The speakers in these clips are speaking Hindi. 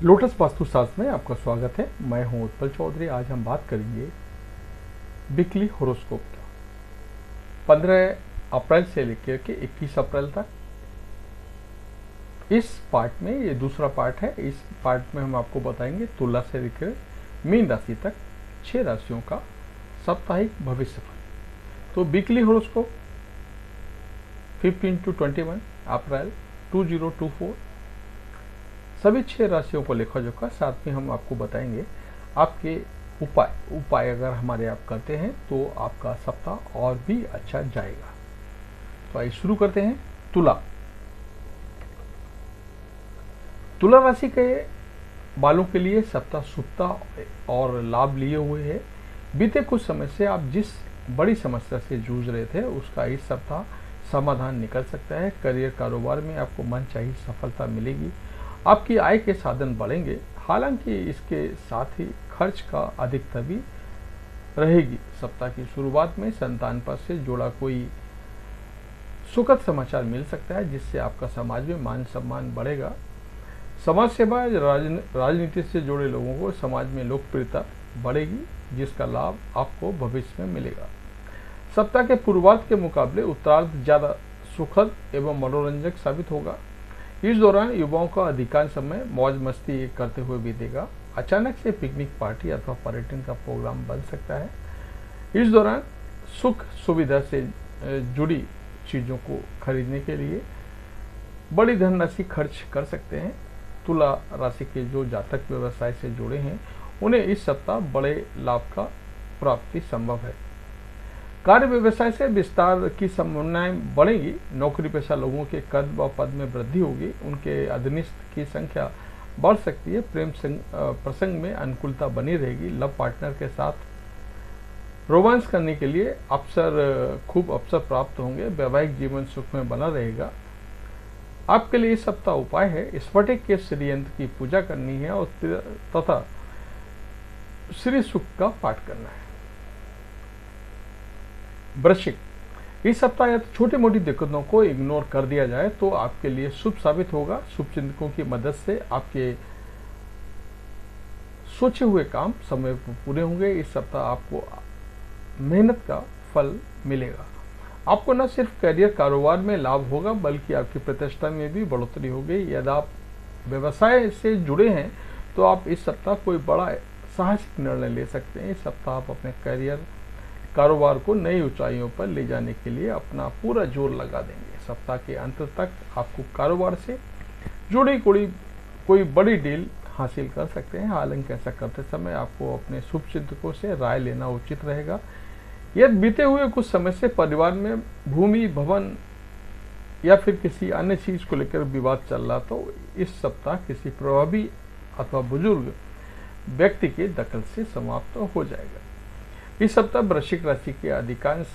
लोटस वास्तुशास्त्र में आपका स्वागत है। मैं हूं उत्पल चौधरी। आज हम बात करेंगे वीकली होरोस्कोप का 15 अप्रैल से लेकर के 21 अप्रैल तक। इस पार्ट में, ये दूसरा पार्ट है, इस पार्ट में हम आपको बताएंगे तुला से लेकर मीन राशि तक 6 राशियों का साप्ताहिक भविष्यफल। तो वीकली होरोस्कोप 15 to 21 अप्रैल 2024 सभी 6 राशियों को लेखा जोखा, साथ में हम आपको बताएंगे आपके उपाय अगर हमारे आप करते हैं तो आपका सप्ताह और भी अच्छा जाएगा। तो आइए शुरू करते हैं। तुला राशि के बालों के लिए सप्ताह शुभता और लाभ लिए हुए है। बीते कुछ समय से आप जिस बड़ी समस्या से जूझ रहे थे उसका इस सप्ताह समाधान निकल सकता है। करियर कारोबार में आपको मनचाही सफलता मिलेगी। आपकी आय के साधन बढ़ेंगे, हालांकि इसके साथ ही खर्च का अधिकता भी रहेगी। सप्ताह की शुरुआत में संतान पद से जुड़ा कोई सुखद समाचार मिल सकता है, जिससे आपका समाज में मान सम्मान बढ़ेगा। समाज सेवा राजनीति से जुड़े लोगों को समाज में लोकप्रियता बढ़ेगी, जिसका लाभ आपको भविष्य में मिलेगा। सप्ताह के पूर्वार्ध के मुकाबले उत्तरार्ध ज्यादा सुखद एवं मनोरंजक साबित होगा। इस दौरान युवाओं का अधिकांश समय मौज मस्ती करते हुए बीतेगा। अचानक से पिकनिक पार्टी अथवा पर्यटन का प्रोग्राम बन सकता है। इस दौरान सुख सुविधा से जुड़ी चीजों को खरीदने के लिए बड़ी धनराशि खर्च कर सकते हैं। तुला राशि के जो जातक व्यवसाय से जुड़े हैं उन्हें इस सप्ताह बड़े लाभ का प्राप्ति संभव है। कार्य व्यवसाय से विस्तार की संभावनाएं बढ़ेगी। नौकरी पेशा लोगों के कद व पद में वृद्धि होगी। उनके अधीनस्थ की संख्या बढ़ सकती है। प्रेम प्रसंग में अनुकूलता बनी रहेगी। लव पार्टनर के साथ रोमांस करने के लिए खूब अवसर प्राप्त होंगे। वैवाहिक जीवन सुख में बना रहेगा। आपके लिए इस सप्ताह उपाय है, स्फटिक के श्रीयंत्र की पूजा करनी है और तथा श्री सुख का पाठ करना है। वृश्चिक, इस सप्ताह या तो छोटी मोटी दिक्कतों को इग्नोर कर दिया जाए तो आपके लिए शुभ साबित होगा। शुभ चिंतकों की मदद से आपके सोचे हुए काम समय पर पूरे होंगे। इस सप्ताह आपको मेहनत का फल मिलेगा। आपको न सिर्फ करियर कारोबार में लाभ होगा बल्कि आपकी प्रतिष्ठा में भी बढ़ोतरी होगी। यदि आप व्यवसाय से जुड़े हैं तो आप इस सप्ताह कोई बड़ा साहसिक निर्णय ले सकते हैं। इस सप्ताह आप अपने करियर कारोबार को नई ऊंचाइयों पर ले जाने के लिए अपना पूरा जोर लगा देंगे। सप्ताह के अंत तक आपको कारोबार से जुड़ी कोई बड़ी डील हासिल कर सकते हैं। हालांकि ऐसा करते समय आपको अपने शुभ चिंतकों से राय लेना उचित रहेगा। यदि बीते हुए कुछ समय से परिवार में भूमि, भवन या फिर किसी अन्य चीज को लेकर विवाद चल रहा तो इस सप्ताह किसी प्रभावी अथवा बुजुर्ग व्यक्ति के दखल से समाप्त हो जाएगा। इस सप्ताह वृश्चिक राशि के अधिकांश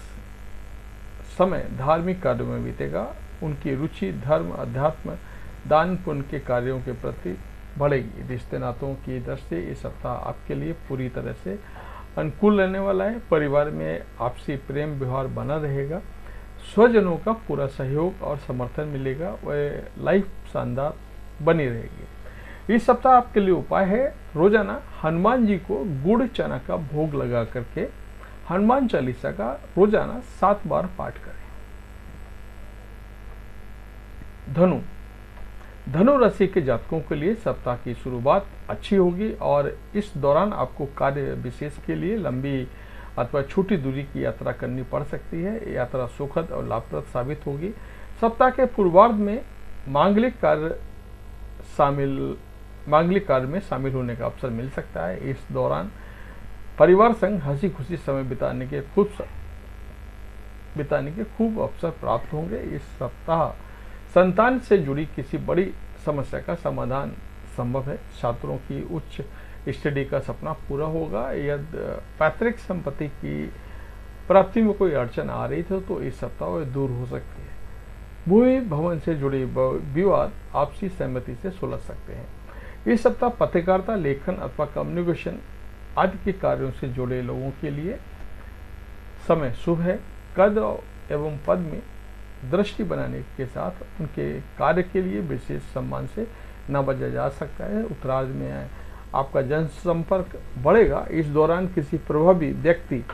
समय धार्मिक कार्यों में बीतेगा। उनकी रुचि धर्म, अध्यात्म, दान पुण्य के कार्यों के प्रति बढ़ेगी। रिश्ते नातों की दृष्टि इस सप्ताह आपके लिए पूरी तरह से अनुकूल रहने वाला है। परिवार में आपसी प्रेम व्यवहार बना रहेगा। स्वजनों का पूरा सहयोग और समर्थन मिलेगा। वह लाइफ शानदार बनी रहेगी। इस सप्ताह आपके लिए उपाय है, रोजाना हनुमान जी को गुड़ चना का भोग लगा करके हनुमान चालीसा का रोजाना 7 बार पाठ करें। धनु राशि के जातकों के लिए सप्ताह की शुरुआत अच्छी होगी और इस दौरान आपको कार्य विशेष के लिए लंबी अथवा छोटी दूरी की यात्रा करनी पड़ सकती है। यात्रा सुखद और लाभप्रद साबित होगी। सप्ताह के पूर्वार्ध में मांगलिक कार्य में शामिल होने का अवसर मिल सकता है। इस दौरान परिवार संग हंसी खुशी समय बिताने के खूब अवसर प्राप्त होंगे। इस सप्ताह संतान से जुड़ी किसी बड़ी समस्या का समाधान संभव है। छात्रों की उच्च स्टडी का सपना पूरा होगा। यदि पैतृक संपत्ति की प्राप्ति में कोई अड़चन आ रही थी तो इस सप्ताह वह दूर हो सकती है। भूमि भवन से जुड़े विवाद आपसी सहमति से सुलझ सकते हैं। इस सप्ताह पत्रकारिता, लेखन अथवा कम्युनिकेशन आदि के कार्यों से जुड़े लोगों के लिए समय शुभ है। कद एवं पद में दृष्टि बनाने के साथ उनके कार्य के लिए विशेष सम्मान से न बजा जा सकता है। उत्तरार्ध में आपका जनसंपर्क बढ़ेगा। इस दौरान किसी प्रभावी व्यक्ति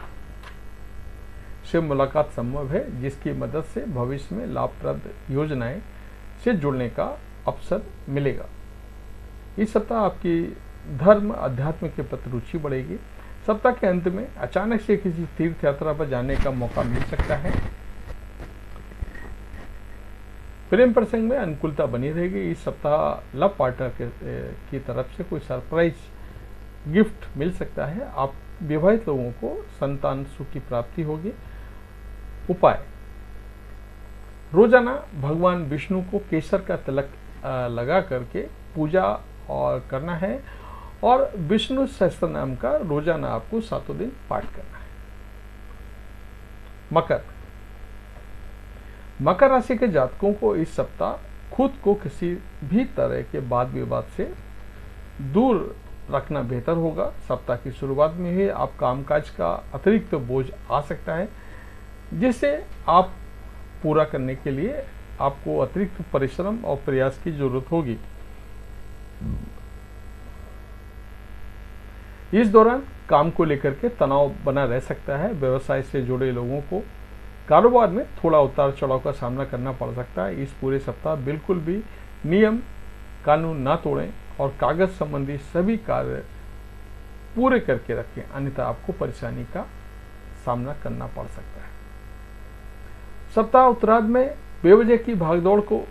से मुलाकात संभव है, जिसकी मदद से भविष्य में लाभप्रद योजनाएं से जुड़ने का अवसर मिलेगा। इस सप्ताह आपकी धर्म अध्यात्म के प्रति रुचि बढ़ेगी। सप्ताह के अंत में अचानक से किसी तीर्थ यात्रा पर जाने का मौका मिल सकता है। प्रेम प्रसंग में अनुकूलता बनी रहेगी। इस सप्ताह लव पार्टनर की तरफ से कोई सरप्राइज गिफ्ट मिल सकता है। आप विवाहित लोगों को संतान सुख की प्राप्ति होगी। उपाय: रोजाना भगवान विष्णु को केसर का तिलक लगा करके पूजा और करना है और विष्णु सहस्त्र नाम का रोजाना आपको 7 दिन पाठ करना है। मकर राशि के जातकों को इस सप्ताह खुद को किसी भी तरह के वाद विवाद से दूर रखना बेहतर होगा। सप्ताह की शुरुआत में ही आप कामकाज का अतिरिक्त बोझ आ सकता है, जिसे आप पूरा करने के लिए आपको अतिरिक्त परिश्रम और प्रयास की जरूरत होगी। इस दौरान काम को लेकर के तनाव बना रह सकता है। व्यवसाय से जुड़े लोगों को कारोबार में थोड़ा उतार चढ़ाव का सामना करना पड़ सकता है। इस पूरे सप्ताह बिल्कुल भी नियम कानून ना तोड़ें और कागज संबंधी सभी कार्य पूरे करके रखें, अन्यथा आपको परेशानी का सामना करना पड़ सकता है। सप्ताह उत्तरार्ध में बेवजह की भागदौड़ को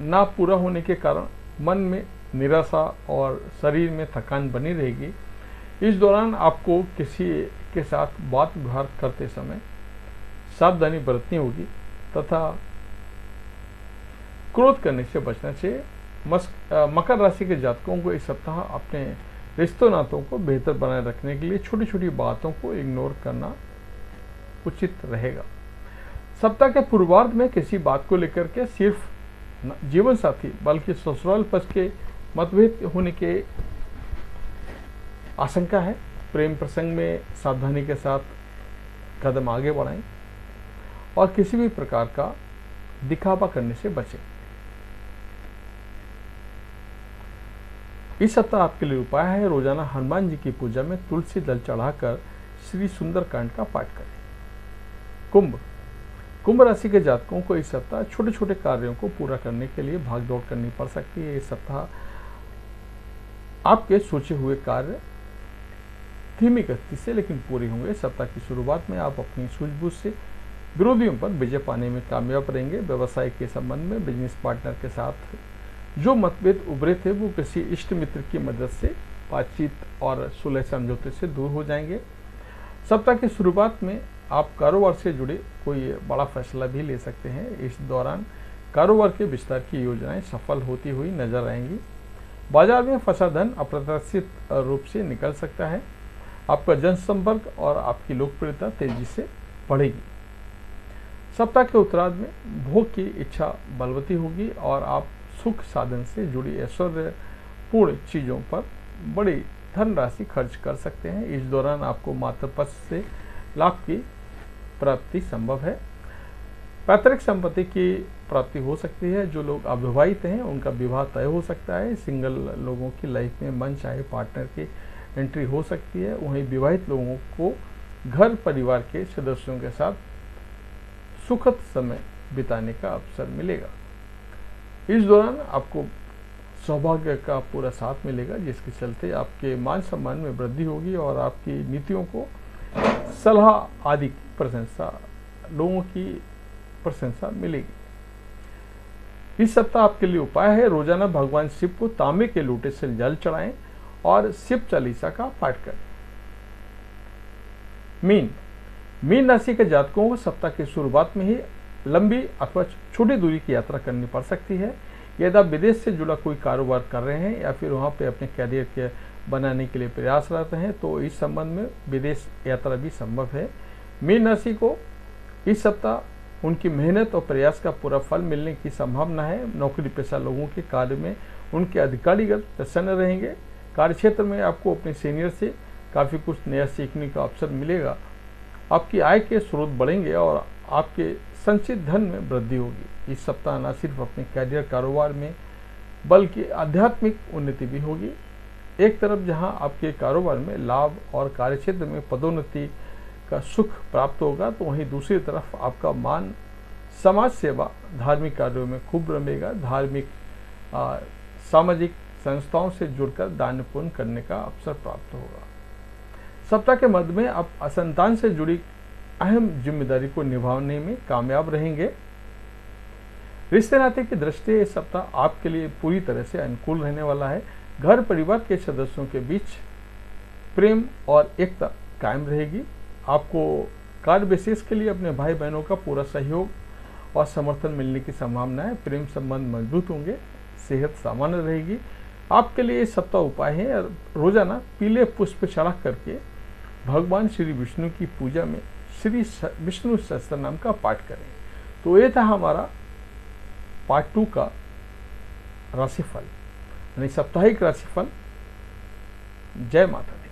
ना पूरा होने के कारण मन में निराशा और शरीर में थकान बनी रहेगी। इस दौरान आपको किसी के साथ बात व्यवहार करते समय सावधानी बरतनी होगी तथा क्रोध करने से बचना चाहिए। मकर राशि के जातकों को इस सप्ताह अपने रिश्तों नातों को बेहतर बनाए रखने के लिए छोटी छोटी बातों को इग्नोर करना उचित रहेगा। सप्ताह के पूर्वार्ध में किसी बात को लेकर के सिर्फ जीवन साथी बल्कि ससुराल पक्ष के मतभेद होने के आशंका है। प्रेम प्रसंग में सावधानी के साथ कदम आगे बढ़ाएं और किसी भी प्रकार का दिखावा करने से बचें। इस सप्ताह आपके लिए उपाय है: रोजाना हनुमान जी की पूजा में तुलसी दल चढ़ाकर श्री सुंदरकांड का पाठ करें। कुंभ राशि के जातकों को इस सप्ताह छोटे छोटे कार्यों को पूरा करने के लिए भागदौड़ करनी पड़ सकती है। इस सप्ताह आपके सोचे हुए कार्य धीमी गति से लेकिन पूरे होंगे। सप्ताह की शुरुआत में आप अपनी सूझबूझ से विरोधियों पर विजय पाने में कामयाब रहेंगे। व्यवसाय के संबंध में बिजनेस पार्टनर के साथ जो मतभेद उभरे थे वो किसी इष्ट मित्र की मदद से बातचीत और सुलह समझौते से दूर हो जाएंगे। सप्ताह की शुरुआत में आप कारोबार से जुड़े कोई बड़ा फैसला भी ले सकते हैं। इस दौरान कारोबार के विस्तार की योजनाएं सफल होती हुई नजर आएंगी। बाजार में फंसा धन अप्रत्याशित रूप से निकल सकता है। आपका जनसंपर्क और आपकी लोकप्रियता तेजी से बढ़ेगी। सप्ताह के उत्तरार्ध में भोग की इच्छा बलवती होगी और आप सुख साधन से जुड़ी ऐश्वर्यपूर्ण चीजों पर बड़ी धनराशि खर्च कर सकते हैं। इस दौरान आपको मातृपक्ष से लाभ की प्राप्ति संभव है। पैतृक संपत्ति की प्राप्ति हो सकती है। जो लोग अविवाहित हैं उनका विवाह तय हो सकता है। सिंगल लोगों की लाइफ में मन चाहे पार्टनर की एंट्री हो सकती है। वहीं विवाहित लोगों को घर परिवार के सदस्यों के साथ सुखद समय बिताने का अवसर मिलेगा। इस दौरान आपको सौभाग्य का पूरा साथ मिलेगा, जिसके चलते आपके मान सम्मान में वृद्धि होगी और आपकी नीतियों को सलाह आदि की प्रशंसा लोगों की प्रशंसा मिलेगी। इस सप्ताह आपके लिए उपाय है: रोजाना भगवान शिव को तांबे के लोटे से जल चढ़ाएं और शिव चालीसा का पाठ करें। मीन राशि के जातकों को सप्ताह की शुरुआत में ही लंबी अथवा छोटी दूरी की यात्रा करनी पड़ सकती है। यदि आप विदेश से जुड़ा कोई कारोबार कर रहे हैं या फिर वहां पे अपने कैरियर के बनाने के लिए प्रयासरत हैं तो इस संबंध में विदेश यात्रा भी संभव है। मीन राशि को इस सप्ताह उनकी मेहनत और प्रयास का पूरा फल मिलने की संभावना है। नौकरी पेशा लोगों के कार्य में उनके अधिकारीगण प्रसन्न रहेंगे। कार्यक्षेत्र में आपको अपने सीनियर से काफ़ी कुछ नया सीखने का अवसर मिलेगा। आपकी आय के स्रोत बढ़ेंगे और आपके संचित धन में वृद्धि होगी। इस सप्ताह न सिर्फ अपने कैरियर कारोबार में बल्कि आध्यात्मिक उन्नति भी होगी। एक तरफ जहां आपके कारोबार में लाभ और कार्यक्षेत्र में पदोन्नति का सुख प्राप्त होगा, तो वहीं दूसरी तरफ आपका मान समाज सेवा, धार्मिक कार्यों में खूब रमेगा। धार्मिक सामाजिक संस्थाओं से जुड़कर दान पुण्य करने का अवसर प्राप्त होगा। सप्ताह के मध्य में आप असंतान से जुड़ी अहम जिम्मेदारी को निभाने में कामयाब रहेंगे। रिश्ते नाते की दृष्टि इस सप्ताह आपके लिए पूरी तरह से अनुकूल रहने वाला है। घर परिवार के सदस्यों के बीच प्रेम और एकता कायम रहेगी। आपको कार्य विशेष के लिए अपने भाई बहनों का पूरा सहयोग और समर्थन मिलने की संभावना है। प्रेम संबंध मजबूत होंगे। सेहत सामान्य रहेगी। आपके लिए इस सप्ताह उपाय है, रोजाना पीले पुष्प चढ़ा करके भगवान श्री विष्णु की पूजा में श्री विष्णु सहस्त्र नाम का पाठ करें। तो ये था हमारा पार्ट 2 का राशिफल, यानी साप्ताहिक राशिफल। जय माता दी।